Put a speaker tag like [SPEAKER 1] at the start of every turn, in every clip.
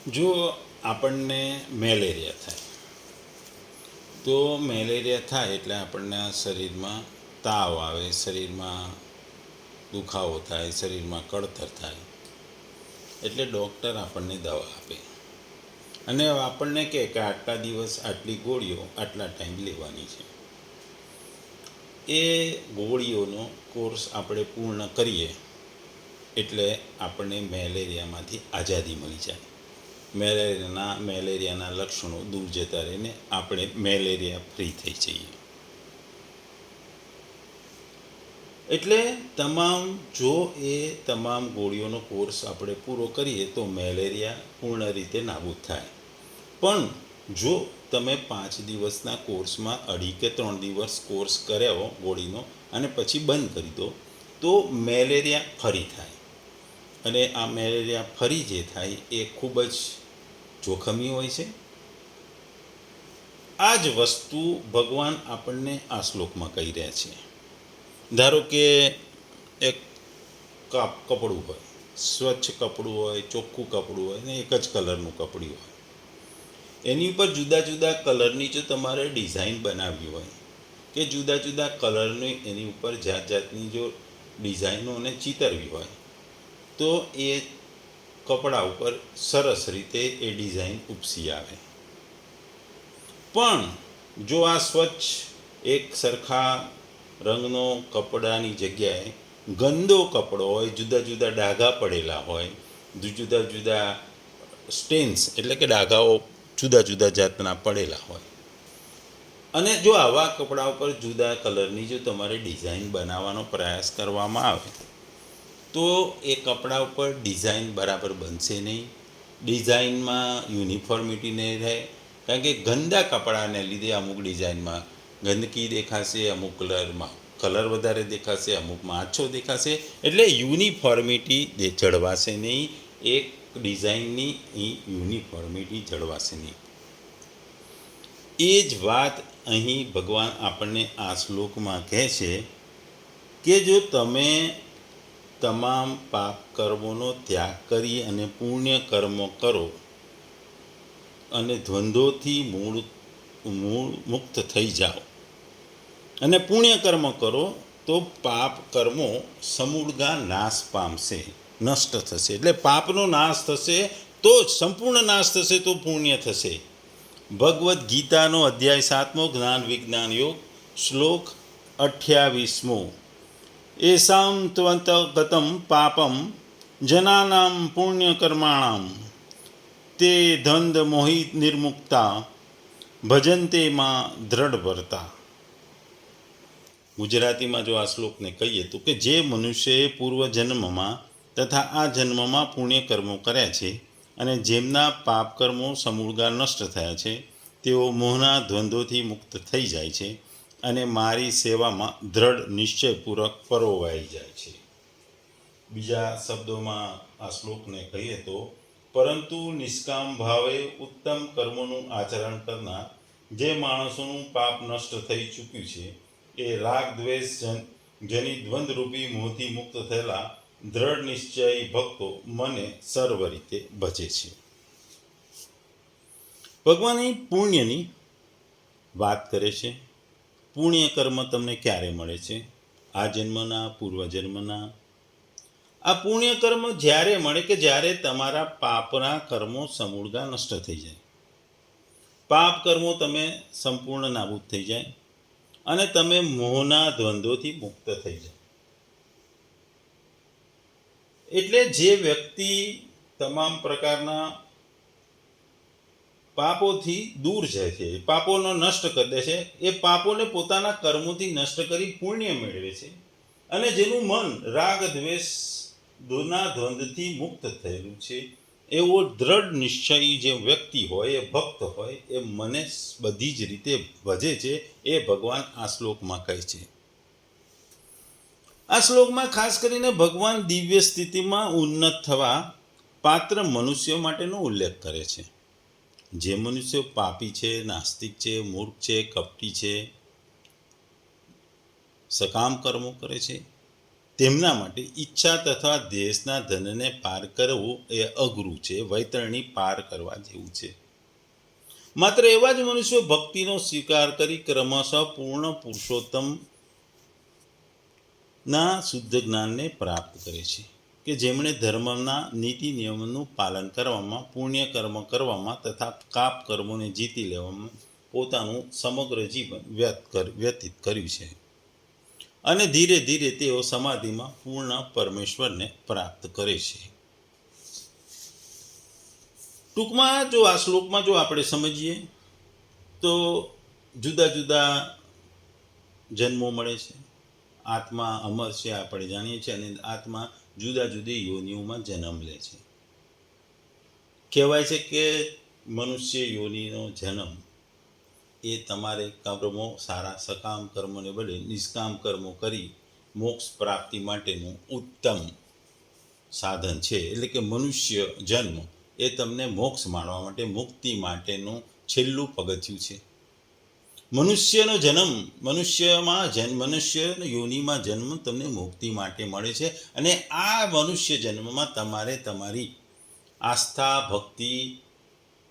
[SPEAKER 1] જો આપણને મેલેરિયા થાય તો મેલેરિયા થાય એટલે આપણને શરીરમાં તાવ આવે, શરીરમાં દુખાવો થાય, શરીરમાં કળતર થાય, એટલે ડૉક્ટર આપણને દવા આપે અને આપણને કહે કે આટલા દિવસ આટલી ગોળીઓ આટલા ટાઈમ લેવાની છે. એ ગોળીઓનો કોર્સ આપણે પૂર્ણ કરીએ એટલે આપણને મેલેરિયામાંથી આઝાદી મળી જાય. મેલેરિયાના લક્ષણો દૂર જતા રહીને આપણે મેલેરિયા ફ્રી થઈ જઈએ. એટલે તમામ ગોળીઓનો કોર્સ આપણે પૂરો કરીએ તો મેલેરિયા પૂર્ણ રીતે નાબૂદ થાય. પણ જો તમે 5 દિવસના કોર્સમાં 2 કે 3 દિવસ કોર્સ કર્યો ગોળીનો અને પછી બંધ કરી દો તો મેલેરિયા ફરી થાય. અને આ મેલેરિયા ફરી જે થાય એ ખૂબ જ જોખમી હોય છે. આ જ વસ્તુ ભગવાન આપણને આ શ્લોકમાં કહી રહ્યા છે. ધારો કે એક કપડું હોય, સ્વચ્છ કપડું હોય, ચોખ્ખું કપડું હોય ને એક જ કલરનું કપડું હોય, એની ઉપર જુદા જુદા કલરની જો તમારે ડિઝાઇન બનાવવી હોય કે જુદા જુદા કલરની એની ઉપર જાત જાતની જો ડિઝાઇનોને ચિતરવી હોય તો એ કપડા ઉપર સરસ રીતે એ ડિઝાઇન ઉપસી આવે. પણ જો આ સ્વચ્છ એક સરખા રંગનો કપડાની જગ્યાએ ગંદો કપડો હોય, જુદા જુદા ડાઘા પડેલા હોય, જુદા જુદા સ્ટેન્સ એટલે કે ડાઘાઓ જુદા જુદા જાતના પડેલા હોય, અને જો આવા કપડા ઉપર જુદા કલરની જો તમારે ડિઝાઇન બનાવવાનો પ્રયાસ કરવામાં આવે તો એ કપડા ઉપર ડિઝાઇન બરાબર બનશે નહીં. ડિઝાઇનમાં યુનિફોર્મિટી નહીં રહે, કારણ કે ગંદા કપડાને લીધે અમુક ડિઝાઇનમાં ગંદકી દેખાશે, અમુક કલરમાં કલર વધારે દેખાશે, અમુકમાં આછો દેખાશે, એટલે યુનિફોર્મિટી જળવાશે નહીં. એક ડિઝાઇનની યુનિફોર્મિટી જળવાશે નહીં. એ જ વાત અહીં ભગવાન આપણને આ શ્લોકમાં કહે છે કે જો તમે તમામ પાપ કર્મોનો ત્યાગ કરી અને પુણ્ય કર્મો કરો અને દ્વંદ્વોથી મૂળ મુક્ત થઈ જાઓ અને પુણ્ય કર્મ કરો તો પાપ કર્મો સમૂળગા નાશ પામશે, નષ્ટ થશે. એટલે પાપનો નાશ થશે તો જ સંપૂર્ણ નાશ થશે તો પુણ્ય થશે. ભગવદ્ ગીતાનો અધ્યાય 7મો જ્ઞાન વિજ્ઞાન યોગ શ્લોક 28મો. એસામ ત્વંતગતમ પાપમ જનાનામ પુણ્યકર્માણામ તે ધંધ મોહિત નિર્મુક્તા ભજન્તે માં દ્રઢવરતા. ગુજરાતીમાં જો આ શ્લોકને કહીએ તો કે જે મનુષ્યએ પૂર્વજન્મમાં તથા આ જન્મમાં પુણ્યકર્મો કર્યા છે અને જેમના પાપકર્મો સમૂળગા નષ્ટ થયા છે તેઓ મોહના દ્વંદ્વોથી મુક્ત થઈ જાય છે અને મારી સેવામાં દ્રઢ નિશ્ચયપૂર્વક પરોવાઈ જાય છે. બીજા શબ્દોમાં આ શ્લોકને કહીએ તો પરંતુ નિષ્કામ ભાવે ઉત્તમ કર્મોનું આચરણ કરનાર જે માણસોનું પાપ નષ્ટ થઈ ચૂક્યું છે એ રાગ દ્વેષ જેની દ્વંદ્વરૂપી મોહથી મુક્ત થયેલા દ્રઢ નિશ્ચયી ભક્તો મને સર્વ રીતે ભજે છે. ભગવાન અહીં પુણ્યની વાત કરે છે. પુણ્ય કર્મ તમને ક્યારે મળે છે? આ જન્મના, પૂર્વજન્મના. આ પુણ્ય કર્મ જ્યારે મળે કે જ્યારે તમારા પાપના કર્મો સમૂળગા નષ્ટ થઈ જાય, પાપ કર્મો તમે સંપૂર્ણ નાબૂદ થઈ જાય અને તમે મોહના દ્વંદ્વોથી મુક્ત થઈ જાય. એટલે જે વ્યક્તિ તમામ પ્રકારના પાપોથી દૂર જાય છે, પાપોનો નષ્ટ કરી દે છે, એ પાપોને પોતાના કર્મોથી નષ્ટ કરી પુણ્ય મેળવે છે અને જેનું મન રાગ દ્વેષ દોના દ્વંદ્વથી મુક્ત થયેલું છે એવો દ્રઢ નિશ્ચયી જે વ્યક્તિ હોય, એ ભક્ત હોય, એ મને બધી જ રીતે ભજે છે. એ ભગવાન આ શ્લોકમાં કહે છે. આ શ્લોકમાં ખાસ કરીને ભગવાન દિવ્ય સ્થિતિમાં ઉન્નત થવા પાત્ર મનુષ્યો માટેનો ઉલ્લેખ કરે છે. જે મનુષ્યો પાપી છે, નાસ્તિક છે, મૂર્ખ છે, કપટી છે, સકામ કર્મો કરે છે, તેમના માટે ઈચ્છા તથા દેશના ધનને પાર કરવું એ અઘરું છે, વૈતરણી પાર કરવા જેવું છે. માત્ર એવા જ મનુષ્યો ભક્તિનો સ્વીકાર કરી ક્રમશઃ પૂર્ણ પુરુષોત્તમ ના શુદ્ધ જ્ઞાનને પ્રાપ્ત કરે છે, કે જેમણે ધર્મના નીતિ નિયમોનું પાલન કરવામાં, પુણ્ય કર્મ કરવામાં તથા પાપ કર્મોને જીતી લેવામાં પોતાનું સમગ્ર જીવન વ્યતીત કર્યું છે, અને ધીરે ધીરે તેઓ સમાધિમાં પૂર્ણ પરમેશ્વરને પ્રાપ્ત કરે છે. ટૂંકમાં જો આ શ્લોકમાં જો આપણે સમજીએ તો જુદા જુદા જન્મો મળે છે. આત્મા અમર છે આપણે જાણીએ છીએ, અને આત્મા જુદા જુદી યોનિઓમાં જન્મ લે છે. કહેવાય છે કે મનુષ્ય યોનિનો જન્મ એ તમારે કર્મો, સારા સકામ કર્મોને બદલે નિષ્કામ કર્મો કરી મોક્ષ પ્રાપ્તિ માટેનું ઉત્તમ સાધન છે. એટલે કે મનુષ્ય જન્મ એ તમને મોક્ષ માણવા માટે, મુક્તિ માટેનું છેલ્લું પગથિયું છે. મનુષ્યનો જન્મ, મનુષ્ય યોનિમાં જન્મ તમને મુક્તિ માટે મળે છે, અને આ મનુષ્ય જન્મમાં તમારે તમારી આસ્થા, ભક્તિ,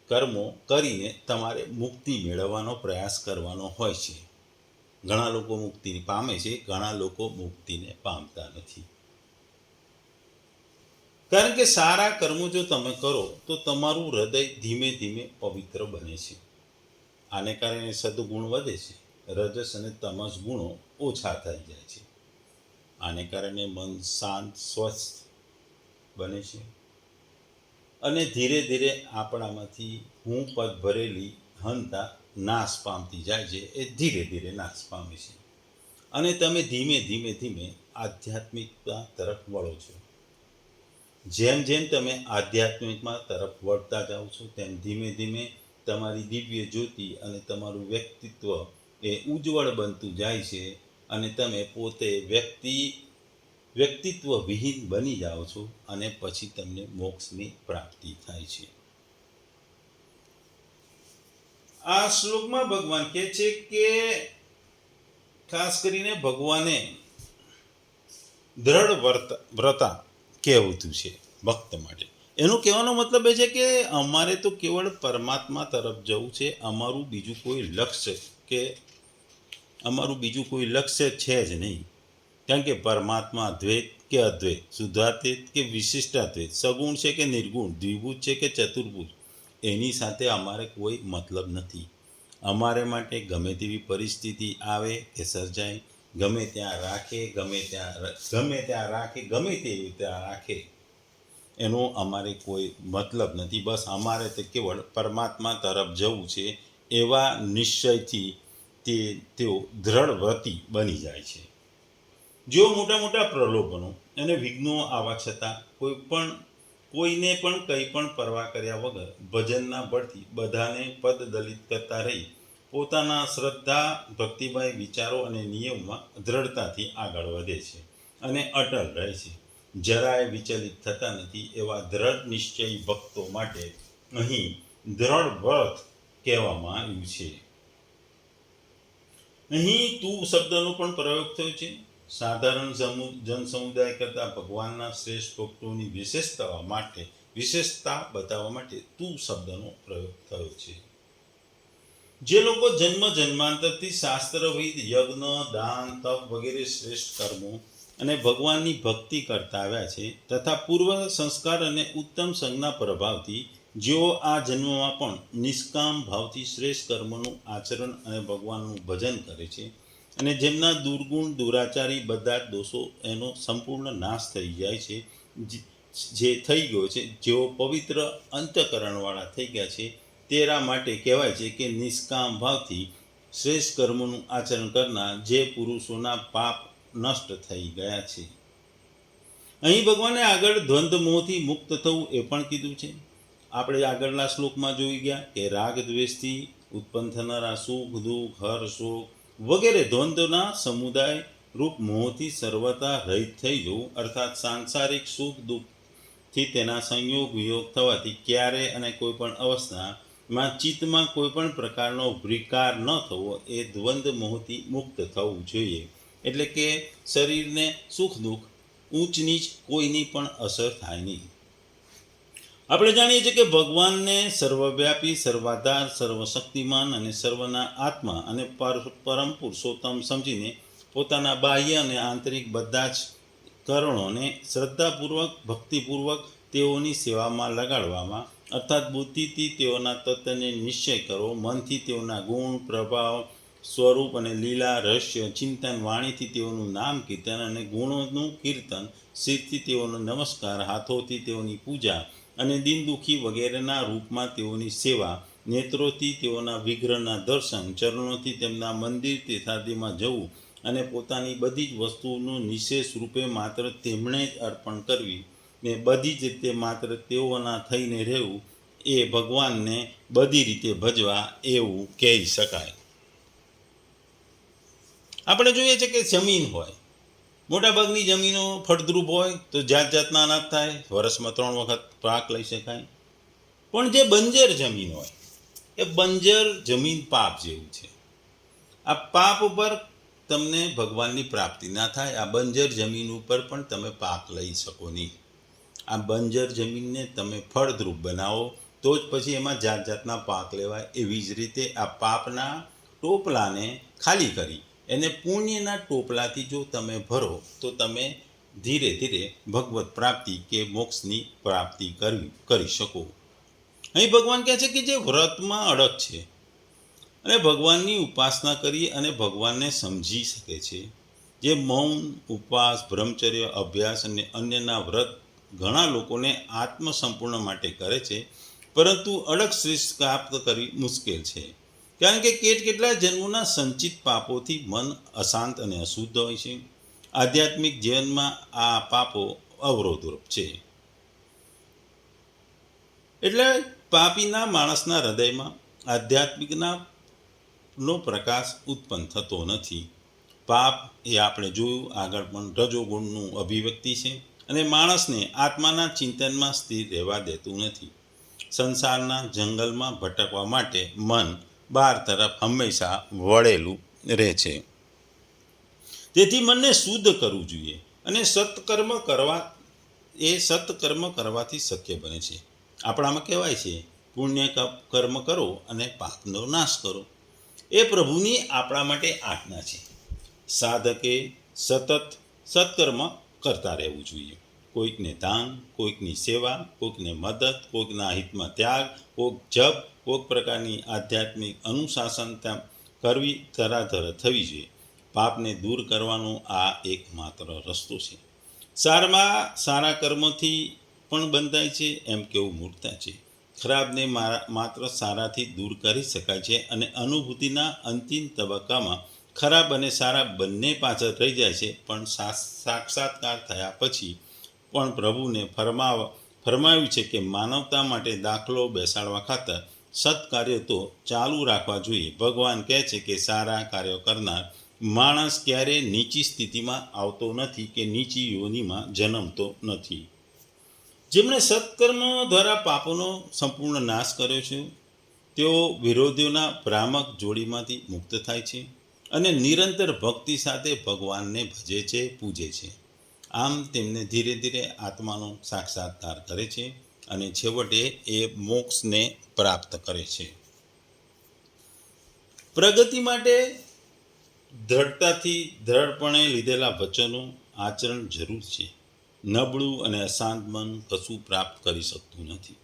[SPEAKER 1] કર્મો કરીને તમારે મુક્તિ મેળવવાનો પ્રયાસ કરવાનો હોય છે. ઘણા લોકો મુક્તિ પામે છે, ઘણા લોકો મુક્તિને પામતા નથી. કારણ કે સારા કર્મો જો તમે કરો તો તમારું હૃદય ધીમે ધીમે પવિત્ર બને છે. આને કારણે સદગુણ વધે છે, રજસ અને તમસ ગુણો ઓછા થઈ જાય છે. આને કારણે મન શાંત, સ્વસ્થ બને છે, અને ધીરે ધીરે આપણામાંથી હું પદ ભરેલી હંતા નાશ પામતી જાય છે. એ ધીરે ધીરે નાશ પામે છે, અને તમે ધીમે ધીમે ધીમે આધ્યાત્મિકતા તરફ વળો છો. જેમ જેમ તમે આધ્યાત્મિકમાં તરફ વળતા જાઓ છો, તેમ ધીમે ધીમે તમારી દિવ્ય જ્યોતિ અને તમારું વ્યક્તિત્વ એ ઉજ્જવળ બનતું જાય છે, અને તમે પોતે વ્યક્તિત્વ વિહીન બની જાઓ છો, અને પછી તમને મોક્ષની પ્રાપ્તિ થાય છે. આ શ્લોકમાં ભગવાન કહે છે કે ખાસ કરીને ભગવાને દ્રઢ વ્રતા કહેવતું છે ભક્ત માટે. એનું કહેવાનો મતલબ એ છે કે અમારે તો કેવળ પરમાત્મા તરફ જવું છે, અમારું બીજું કોઈ લક્ષ્ય છે જ નહીં. કારણ કે પરમાત્મા દ્વૈત કે અદ્વૈત, શુદ્ધાદ્વૈત કે વિશિષ્ટાદ્વૈત, સગુણ છે કે નિર્ગુણ, દ્વિભુજ છે કે ચતુર્ભુજ, એની સાથે અમારે કોઈ મતલબ નથી. અમારે માટે ગમે તેવી પરિસ્થિતિ આવે કે સર્જાય, ગમે ત્યાં રાખે, ગમે તે રીતે રાખે, એનો અમારે કોઈ મતલબ નથી. બસ અમારે તે કેવળ પરમાત્મા તરફ જવું છે, એવા નિશ્ચયથી તેઓ દ્રઢવ્રતી બની જાય છે. જો મોટા મોટા પ્રલોભનો અને વિઘ્નો આવવા છતાં કોઈને પણ કંઈ પણ પરવા કર્યા વગર ભજનના બળથી બધાને પદ દલિત કરતા રહી પોતાના શ્રદ્ધા, ભક્તિમય વિચારો અને નિયમમાં દ્રઢતાથી આગળ વધે છે અને અટલ રહે છે, જરાય વિચલિત થતા નથી. એવા દ્રઢ નિશ્ચયી ભક્તો માટે અહીં દ્રઢ વ્રત કહેવામાં આવ્યું છે. અહીં તું શબ્દનો પણ પ્રયોગ થયો છે. સાધારણ જન સમુદાય કરતાં ભગવાનના શ્રેષ્ઠ ભક્તોની વિશેષતા બતાવવા માટે તું શબ્દનો પ્રયોગ થયો છે. જે લોકો જન્મ જન્માંતરથી શાસ્ત્રવિદ, યજ્ઞ, દાન, તપ વગેરે શ્રેષ્ઠ કર્મો અને ભગવાનની ભક્તિ કરતા આવ્યા છે, તથા પૂર્વ સંસ્કાર અને ઉત્તમ સંજ્ઞા પ્રભાવથી જેઓ આ જન્મમાં પણ નિષ્કામ ભાવથી શ્રેષ્ઠ કર્મોનું આચરણ અને ભગવાનનું ભજન કરે છે, અને જેમના દુર્ગુણ, દુરાચારી બધા દોષો એનો સંપૂર્ણ નાશ થઈ જાય છે, જે થઈ ગયો છે, જેઓ પવિત્ર અંતઃકરણવાળા થઈ ગયા છે, તેરા માટે કહેવાય છે કે નિષ્કામ ભાવથી શ્રેષ્ઠ કર્મોનું આચરણ કરનાર જે પુરુષોના પાપ નષ્ટ થઈ ગયા છે. અહીં ભગવાને આગળ દ્વંદ્વ મોહથી મુક્ત થવું એ પણ કીધું છે. આપણે આગળના શ્લોકમાં જોઈ ગયા કે રાગ દ્વેષથી ઉત્પન્ન થનારા સુખ, દુઃખ, હર્ષ, શોક વગેરે દ્વંદ્વના સમુદાય રૂપ મોહથી સર્વતા રહિત થઈ જવું, અર્થાત સાંસારિક સુખ દુઃખથી તેના સંયોગ વિયોગ થવાથી ક્યારે અને કોઈ પણ અવસ્થામાં ચિત્તમાં કોઈ પણ પ્રકારનો વિકાર ન થવો, એ દ્વંદ્વ મોહથી મુક્ત થવું જોઈએ. એટલે કે શરીરને સુખ દુઃખ ઊંચ નીચ કોઈની પણ અસર થાય નહીં. આપણે જાણીએ છીએ કે ભગવાનને સર્વવ્યાપી, સર્વાધાર, સર્વશક્તિમાન અને સર્વના આત્મા અને પરમ પુરુષોત્તમ સમજીને પોતાના બાહ્ય અને આંતરિક બધા જ કરણોને શ્રદ્ધાપૂર્વક, ભક્તિપૂર્વક તેઓની સેવામાં લગાડવામાં, અર્થાત બુદ્ધિથી તેઓના તત્વને નિશ્ચય કરો, મનથી તેઓના ગુણ, પ્રભાવ, સ્વરૂપ અને લીલા, રહસ્ય ચિંતન, વાણીથી તેઓનું નામ કીર્તન અને ગુણોનું કીર્તન, શિરથી તેઓનો નમસ્કાર, હાથોથી તેઓની પૂજા અને દિન દુઃખી વગેરેના રૂપમાં તેઓની સેવા, નેત્રોથી તેઓના વિગ્રહના દર્શન, ચરણોથી તેમના મંદિર તીર્થાદિમાં જવું અને પોતાની બધી જ વસ્તુઓનું નિશેષ રૂપે માત્ર તેમણે જ અર્પણ કરવી ને બધી જ રીતે માત્ર તેઓના થઈને રહેવું, એ ભગવાનને બધી રીતે ભજવા એવું કહી શકાય. આપણે જોઈએ છે કે જમીન હોય, મોટાભાગની જમીનો ફળદ્રુપ હોય તો જાત જાતના અનાજ થાય, વર્ષમાં 3 વખત પાક લઈ શકાય. પણ જે બંજર જમીન હોય એ બંજર જમીન પાપ જેવું છે. આ પાપ ઉપર તમને ભગવાનની પ્રાપ્તિ ના થાય. આ બંજર જમીન ઉપર પણ તમે પાક લઈ શકો નહીં. આ બંજર જમીનને તમે ફળદ્રુપ બનાવો તો જ પછી એમાં જાત જાતના પાક લેવાય. એવી જ રીતે આ પાપના ટોપલાને ખાલી કરી એને પુણ્યના ટોપલાથી જો તમે ભરો તો તમે ધીરે ધીરે ભગવત પ્રાપ્તિ કે મોક્ષની પ્રાપ્તિ કરી શકો. અહીં ભગવાન કહે છે કે જે વ્રતમાં અડગ છે અને ભગવાનની ઉપાસના કરી અને ભગવાનને સમજી શકે છે, જે મૌન, ઉપવાસ, બ્રહ્મચર્ય, અભ્યાસ અને અન્યના વ્રત ઘણા લોકોને આત્મસંપૂર્ણ માટે કરે છે, પરંતુ અડગ શ્રેષ્ઠ પ્રાપ્ત કરવી મુશ્કેલ છે. કારણ કે કેટલા જન્મોના સંચિત પાપોથી મન અશાંત અને અશુદ્ધ હોય છે. આધ્યાત્મિક જીવનમાં આ પાપો અવરોધરૂપ છે. એટલે પાપીના માણસના હૃદયમાં આધ્યાત્મિકના નો પ્રકાશ ઉત્પન્ન થતો નથી. પાપ એ આપણે જોયું આગળ પણ રજોગુણનું અભિવ્યક્તિ છે અને માણસને આત્માના ચિંતનમાં સ્થિર રહેવા દેતું નથી. સંસારના જંગલમાં ભટકવા માટે મન બહાર તરફ હંમેશા વળેલું રહે છે. તેથી મનને શુદ્ધ કરવું જોઈએ અને સત્કર્મ કરવાથી શક્ય બને છે. આપણામાં કહેવાય છે પુણ્ય કર્મ કરો અને પાપનો નાશ કરો. એ પ્રભુની આપણા માટે આજ્ઞા છે. સાધકે સતત સત્કર્મ કરતા રહેવું જોઈએ. કોઈકને દાન, કોઈકની સેવા, કોઈકને મદદ, કોઈકના હિતમાં ત્યાગ, કોઈક જપ, કોઈક પ્રકારની આધ્યાત્મિક અનુશાસન કરવી ધરાધર થવી જોઈએ. પાપને દૂર કરવાનો આ એકમાત્ર રસ્તો છે. સારા કર્મોથી પણ બંધાય છે એમ કેવું મૂર્ખતા છે. ખરાબને માત્ર સારાથી દૂર કરી શકાય છે અને અનુભૂતિના અંતિમ તબક્કામાં ખરાબ અને સારા બંને પાછળ રહી જાય છે. પણ સાક્ષાત્કાર થયા પછી પણ પ્રભુને ફરમાવ્યું છે કે માનવતા માટે દાખલો બેસાડવા ખાતર સત્કાર્ય તો ચાલુ રાખવા જોઈએ. ભગવાન કહે છે કે સારા કાર્યો કરનાર માણસ ક્યારેય નીચી સ્થિતિમાં આવતો નથી કે નીચી યોનિમાં જન્મતો નથી. જેમણે સત્કર્મ દ્વારા પાપોનો સંપૂર્ણ નાશ કર્યો છે તેઓ વિરોધીઓના ભ્રામક જોડીમાંથી મુક્ત થાય છે અને નિરંતર ભક્તિ સાથે ભગવાનને ભજે છે, પૂજે છે. આમ તેમને ધીરે ધીરે આત્માનો સાક્ષાત્કાર કરે છે અને છેવટે એ મોક્ષને પ્રાપ્ત કરે છે. પ્રગતિ માટે દ્રઢપણે લીધેલા વચનો આચરણ જરૂર છે. નબળું અને અશાંત મન કશું પ્રાપ્ત કરી શકતું નથી.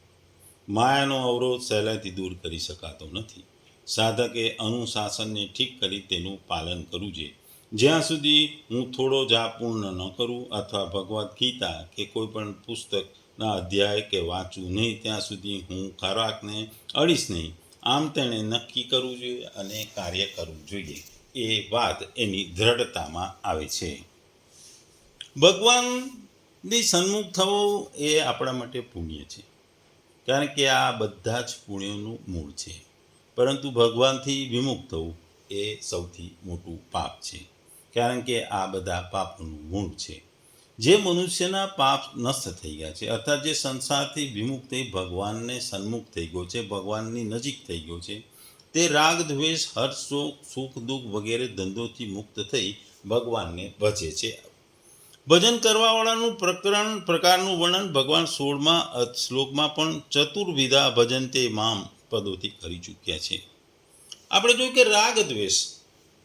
[SPEAKER 1] માયાનો અવરોધ સહેલાઈથી દૂર કરી શકાતો નથી. સાધકે અનુશાસનને ઠીક કરી તેનું પાલન કરવું જોઈએ. જ્યાં સુધી હું થોડો જાપ પૂર્ણ ન કરું અથવા ભગવદ્ ગીતા કે કોઈ પણ પુસ્તકના અધ્યાય કે વાંચું નહીં ત્યાં સુધી હું ખોરાકને અડીશ નહીં. આમ તેણે નક્કી કરવું જોઈએ અને કાર્ય કરવું જોઈએ. એ વાત એની દ્રઢતામાં આવે છે. ભગવાનની સન્મુખ થવું એ આપણા માટે પુણ્ય છે, કારણ કે આ બધા જ પુણ્યોનું મૂળ છે. પરંતુ ભગવાનથી વિમુખ થવું એ સૌથી મોટું પાપ છે, કારણ કે આ બધા પાપોનું મૂળ છે. જે મનુષ્યના પાપ નષ્ટ થઈ ગયા છે, અર્થાત જે સંસારથી વિમુખ થઈ ભગવાનને સન્મુખ થઈ ગયો છે, ભગવાનની નજીક થઈ ગયો છે, તે રાગ, દ્વેષ, હર્ષ, સુખ, દુઃખ વગેરે ધંધોથી મુક્ત થઈ ભગવાનને ભજે છે. ભજન કરવાવાળાનું પ્રકારનું વર્ણન ભગવાન 16મા શ્લોકમાં પણ ચતુર્વિધા ભજનતે મામ પદોથી કરી ચૂક્યા છે. આપણે જોયું કે રાગ દ્વેષ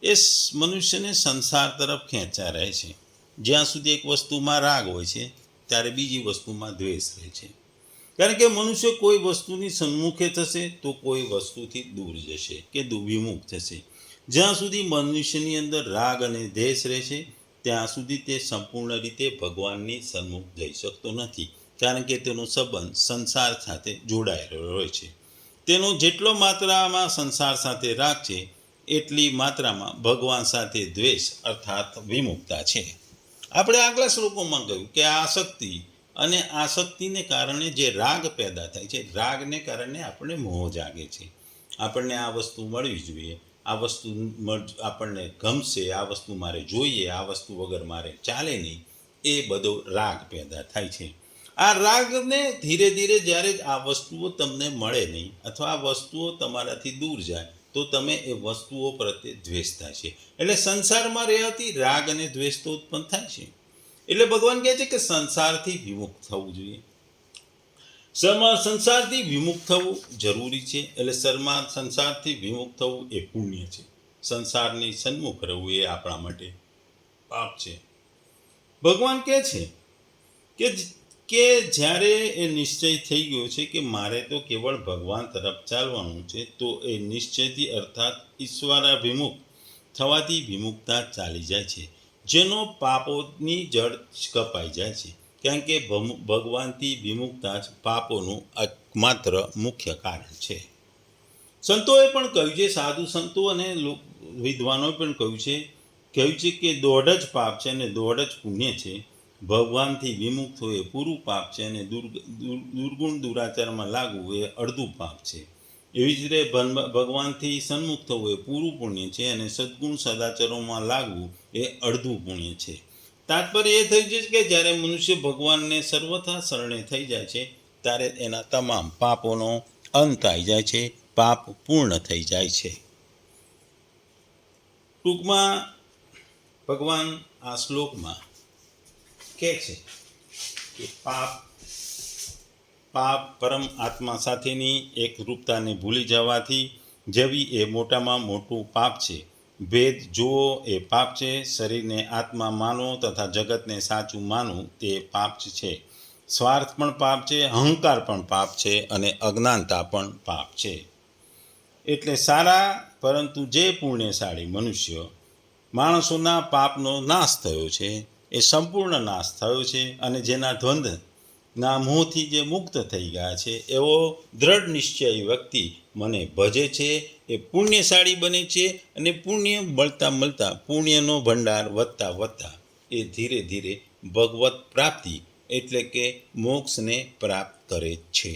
[SPEAKER 1] એ મનુષ્યને સંસાર તરફ ખેંચા રહે છે. જ્યાં સુધી એક વસ્તુમાં રાગ હોય છે ત્યારે બીજી વસ્તુમાં દ્વેષ રહે છે. કારણ કે મનુષ્ય કોઈ વસ્તુની સન્મુખે થશે તો કોઈ વસ્તુથી દૂર જશે કે વિમુખ થશે. જ્યાં સુધી મનુષ્યની અંદર રાગ અને દ્વેષ રહેશે ત્યાં સુધી તે સંપૂર્ણ રીતે ભગવાનની સન્મુખ જઈ શકતો નથી. કારણ કે તેનો સંબંધ સંસાર સાથે જોડાયેલો હોય છે. તેનો જેટલો માત્રામાં સંસાર સાથે રાગ છે એટલી માત્રામાં ભગવાન સાથે દ્વેષ અર્થાત વિમુખતા છે. આપણે આગલા શ્લોકોમાં કહ્યું કે આસક્તિ અને આસક્તિને કારણે જે રાગ પેદા થાય છે, રાગને કારણે આપણને મોહ જાગે છે. આપણને આ વસ્તુ મળવી જોઈએ, આ વસ્તુ આપણને ગમશે, આ વસ્તુ મારે જોઈએ, આ વસ્તુ વગર મારે ચાલે નહીં, એ બધો રાગ પેદા થાય છે. આ રાગને ધીરે ધીરે જ્યારે આ વસ્તુઓ તમને મળે નહીં અથવા આ વસ્તુઓ તમારાથી દૂર જાય તો તમે એ વસ્તુઓ પ્રત્યે દ્વેષ થાય છે. એટલે સંસારમાં રહેવાથી રાગ અને દ્વેષ તો ઉત્પન્ન થાય છે. એટલે ભગવાન કહે છે કે સંસારથી વિમુખ થવું જોઈએ. સંસારથી વિમુખ થવું જરૂરી છે. એટલે સંસારથી વિમુખ થવું એ પુણ્ય છે. સંસારની સન્મુખ રહેવું એ આપણા માટે પાપ છે. ભગવાન કહે છે કે જ્યારે એ નિશ્ચય થઈ ગયો છે કે મારે તો કેવળ ભગવાન તરફ ચાલવાનું છે, તો એ નિશ્ચયથી અર્થાત ઈશ્વરાભિમુખ થવાથી વિમુખતા ચાલી જાય છે, જેનો પાપોની જડ કપાઈ જાય છે. કારણ કે ભગવાનથી વિમુખતા જ પાપોનું એકમાત્ર મુખ્ય કારણ છે. સંતોએ પણ કહ્યું છે, સાધુ સંતો અને વિદ્વાનોએ પણ કહ્યું છે કે દોઢ જ પાપ છે અને દોઢ જ પુણ્ય છે. ભગવાનથી વિમુખ થવું એ પૂરું પાપ છે અને દુર્ગુણ દુરાચારમાં લાગવું એ અડધું પાપ છે. એવી જ રીતે ભગવાનથી સન્મુખ થવું એ પૂરું પુણ્ય છે અને સદ્ગુણ સદાચારોમાં લાગવું એ અડધું પુણ્ય છે. તાત્પર્ય એ થઈ છે કે જ્યારે મનુષ્ય ભગવાનને સર્વથા શરણે થઈ જાય છે ત્યારે એના તમામ પાપોનો અંત આવી જાય છે, પાપ પૂર્ણ થઈ જાય છે. ટૂંકમાં ભગવાન આ શ્લોકમાં કહે છે કે પાપ પરમ આત્મા સાથેની એકરૂપતાને ભૂલી જવાથી જવી એ મોટામાં મોટું પાપ છે. ભેદ જુઓ એ પાપ છે. શરીરને આત્મા માનવો તથા જગતને સાચું માનવું તે પાપ છે. સ્વાર્થ પણ પાપ છે, અહંકાર પણ પાપ છે અને અજ્ઞાનતા પણ પાપ છે. એટલે સારા પરંતુ જે પુણ્યશાળી મનુષ્ય માણસોના પાપનો નાશ થયો છે, એ સંપૂર્ણ નાશ થયો છે અને જેના દ્વંદ્વના મોહથી જે મુક્ત થઈ ગયા છે એવો દ્રઢ નિશ્ચયી વ્યક્તિ મને ભજે છે, એ પુણ્યશાળી બને છે અને પુણ્ય મળતા પુણ્યનો ભંડાર વધતા એ ધીરે ધીરે ભગવત પ્રાપ્તિ એટલે કે મોક્ષને પ્રાપ્ત કરે છે.